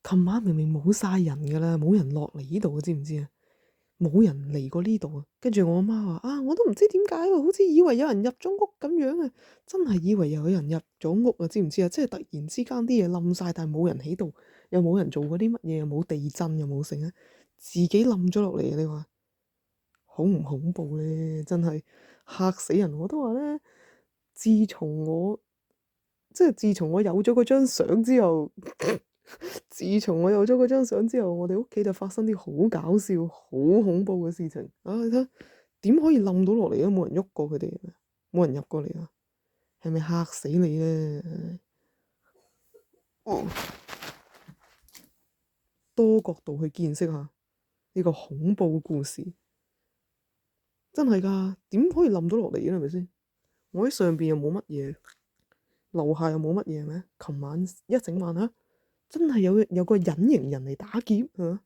琴晚明明冇晒人㗎啦，冇人落嚟呢度，知唔知啊？冇人嚟過呢度啊！跟住我阿媽話：啊，我都唔知點解喎，好似以為有人入咗屋咁樣啊！真係以為有人入咗屋啊！知唔知啊？即係突然之間啲嘢冧晒，但係冇人喺度，又冇人做過啲乜嘢，又冇地震，又冇成啊！自己冧咗落嚟，你話恐唔恐怖咧？真係嚇死人！我都話咧，自從我自從我有咗嗰張相之後，自從我有咗嗰張相之後，我哋屋企就發生啲好搞笑、好恐怖嘅事情。啊，你睇點可以冧到落嚟都冇人喐過佢哋，冇人入過嚟啊？係咪嚇死你咧？哦，多角度去見識下呢個恐怖故事，真係㗎，點可以冧到落嚟嘅係咪先？我喺上邊又冇乜嘢，樓下又冇乜嘢咩？琴晚一整晚啊，真係有個隱形人嚟打劫啊！